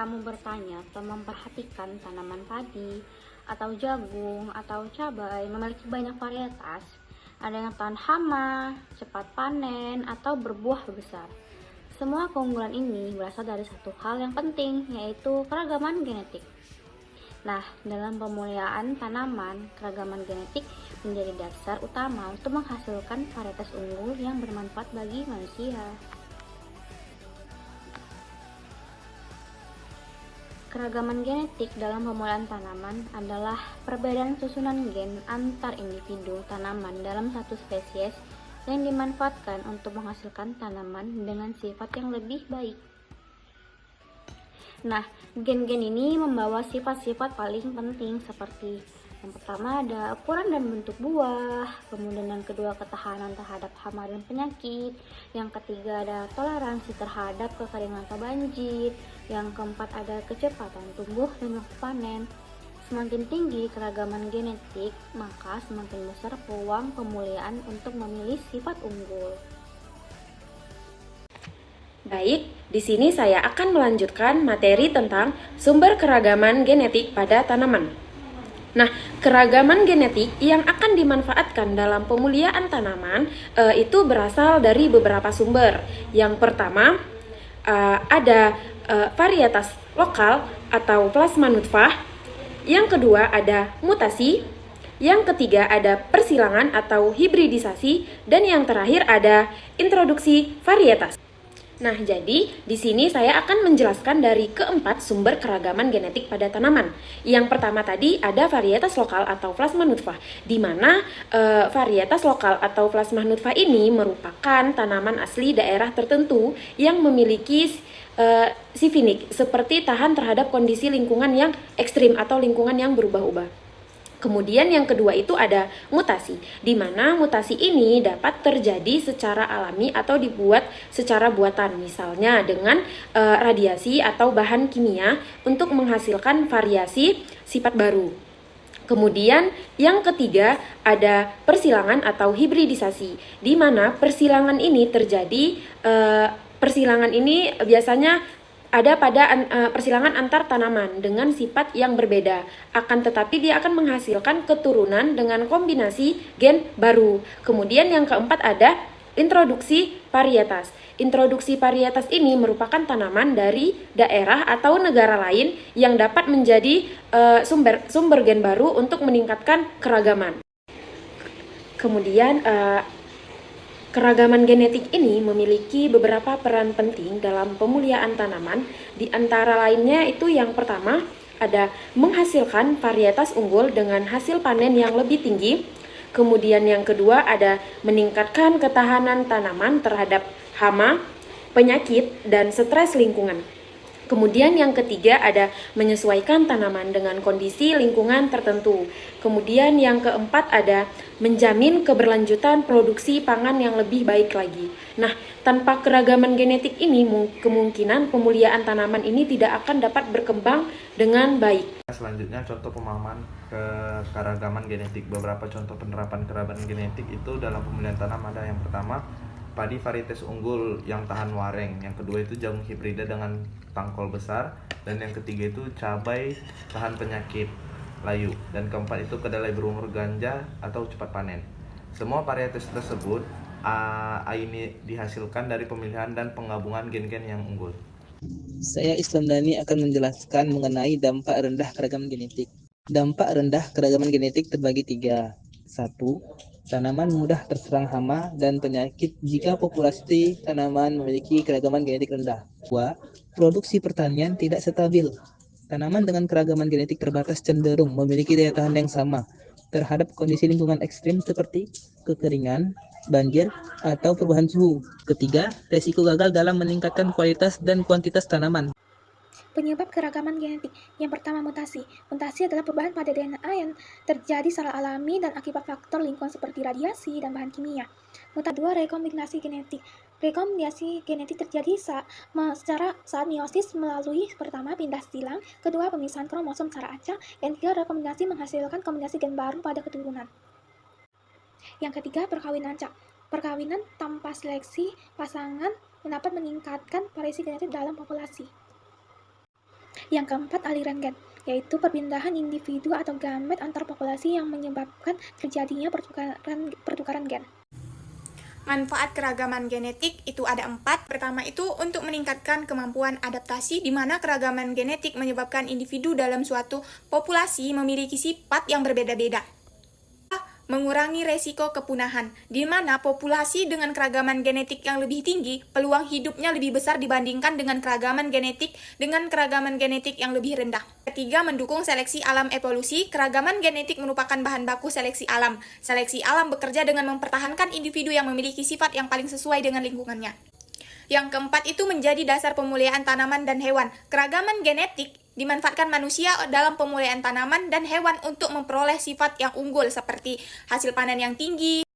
kamu bertanya atau memperhatikan tanaman padi atau jagung atau cabai memiliki banyak varietas, ada yang tahan hama, cepat panen, atau berbuah besar. Semua keunggulan ini berasal dari satu hal yang penting, yaitu keragaman genetik. Nah, dalam pemuliaan tanaman, keragaman genetik menjadi dasar utama untuk menghasilkan varietas unggul yang bermanfaat bagi manusia. Keragaman genetik dalam pemulihan tanaman adalah perbedaan susunan gen antar individu tanaman dalam satu spesies yang dimanfaatkan untuk menghasilkan tanaman dengan sifat yang lebih baik. Nah, gen-gen ini membawa sifat-sifat paling penting seperti yang pertama ada ukuran dan bentuk buah, kemudian yang kedua ketahanan terhadap hama dan penyakit, yang ketiga ada toleransi terhadap kekeringan atau banjir, yang keempat ada kecepatan tumbuh dan waktu panen. Semakin tinggi keragaman genetik, maka semakin besar peluang pemulihan untuk memilih sifat unggul. Baik, di sini saya akan melanjutkan materi tentang sumber keragaman genetik pada tanaman. Nah, keragaman genetik yang akan dimanfaatkan dalam pemulihan tanaman itu berasal dari beberapa sumber. Yang pertama, ada varietas lokal atau plasma nutfah. Yang kedua, ada mutasi. Yang ketiga, ada persilangan atau hibridisasi. Dan yang terakhir, ada introduksi varietas. Nah, jadi di sini saya akan menjelaskan dari keempat sumber keragaman genetik pada tanaman. Yang pertama tadi ada varietas lokal atau plasma nutfah, di mana varietas lokal atau plasma nutfah ini merupakan tanaman asli daerah tertentu yang memiliki sifinik, seperti tahan terhadap kondisi lingkungan yang ekstrim atau lingkungan yang berubah-ubah. Kemudian yang kedua itu ada mutasi, di mana mutasi ini dapat terjadi secara alami atau dibuat secara buatan, misalnya dengan radiasi atau bahan kimia untuk menghasilkan variasi sifat baru. Kemudian yang ketiga ada persilangan atau hibridisasi, di mana persilangan ini terjadi, persilangan ini biasanya ada pada persilangan antar tanaman dengan sifat yang berbeda, akan tetapi dia akan menghasilkan keturunan dengan kombinasi gen baru. Kemudian yang keempat ada introduksi varietas. Introduksi varietas ini merupakan tanaman dari daerah atau negara lain yang dapat menjadi sumber gen baru untuk meningkatkan keragaman. Kemudian keragaman genetik ini memiliki beberapa peran penting dalam pemulihan tanaman. Di antara lainnya itu yang pertama ada menghasilkan varietas unggul dengan hasil panen yang lebih tinggi. Kemudian yang kedua ada meningkatkan ketahanan tanaman terhadap hama, penyakit, dan stres lingkungan. Kemudian yang ketiga ada menyesuaikan tanaman dengan kondisi lingkungan tertentu. Kemudian yang keempat ada menjamin keberlanjutan produksi pangan yang lebih baik lagi. Nah, tanpa keragaman genetik ini kemungkinan pemulihan tanaman ini tidak akan dapat berkembang dengan baik. Selanjutnya contoh pemahaman keragaman genetik. Beberapa contoh penerapan keragaman genetik itu dalam pemulihan tanam ada yang pertama padi varietas unggul yang tahan wareng, yang kedua itu jagung hibrida dengan tangkol besar, dan yang ketiga itu cabai tahan penyakit layu, dan keempat itu kedelai berumur ganja atau cepat panen. Semua varietas tersebut ini dihasilkan dari pemilihan dan penggabungan gen-gen yang unggul. Saya Islamdani akan menjelaskan mengenai dampak rendah keragaman genetik. Dampak rendah keragaman genetik terbagi tiga. 1. Tanaman mudah terserang hama dan penyakit jika populasi tanaman memiliki keragaman genetik rendah. 2. Produksi pertanian tidak stabil. Tanaman dengan keragaman genetik terbatas cenderung memiliki daya tahan yang sama terhadap kondisi lingkungan ekstrim seperti kekeringan, banjir, atau perubahan suhu. Ketiga, resiko gagal dalam meningkatkan kualitas dan kuantitas tanaman. Penyebab keragaman genetik. Yang pertama, mutasi. Mutasi adalah perubahan pada DNA yang terjadi secara alami dan akibat faktor lingkungan seperti radiasi dan bahan kimia. Mutasi. 2. Rekombinasi genetik. Rekombinasi genetik terjadi saat meiosis melalui pertama pindah silang, kedua pemisahan kromosom secara acak, yang ketiga rekombinasi menghasilkan kombinasi gen baru pada keturunan. Yang ketiga, perkawinan acak. Perkawinan tanpa seleksi pasangan dapat meningkatkan variasi genetik dalam populasi. Yang keempat, aliran gen, yaitu perpindahan individu atau gamet antar populasi yang menyebabkan terjadinya pertukaran gen. Manfaat keragaman genetik itu ada 4. Pertama itu untuk meningkatkan kemampuan adaptasi, di mana keragaman genetik menyebabkan individu dalam suatu populasi memiliki sifat yang berbeda-beda. Mengurangi resiko kepunahan, di mana populasi dengan keragaman genetik yang lebih tinggi, peluang hidupnya lebih besar dibandingkan dengan keragaman genetik yang lebih rendah. Ketiga, mendukung seleksi alam evolusi. Keragaman genetik merupakan bahan baku seleksi alam. Seleksi alam bekerja dengan mempertahankan individu yang memiliki sifat yang paling sesuai dengan lingkungannya. Yang keempat itu menjadi dasar pemulihan tanaman dan hewan. Keragaman genetik dimanfaatkan manusia dalam pemulihan tanaman dan hewan untuk memperoleh sifat yang unggul seperti hasil panen yang tinggi,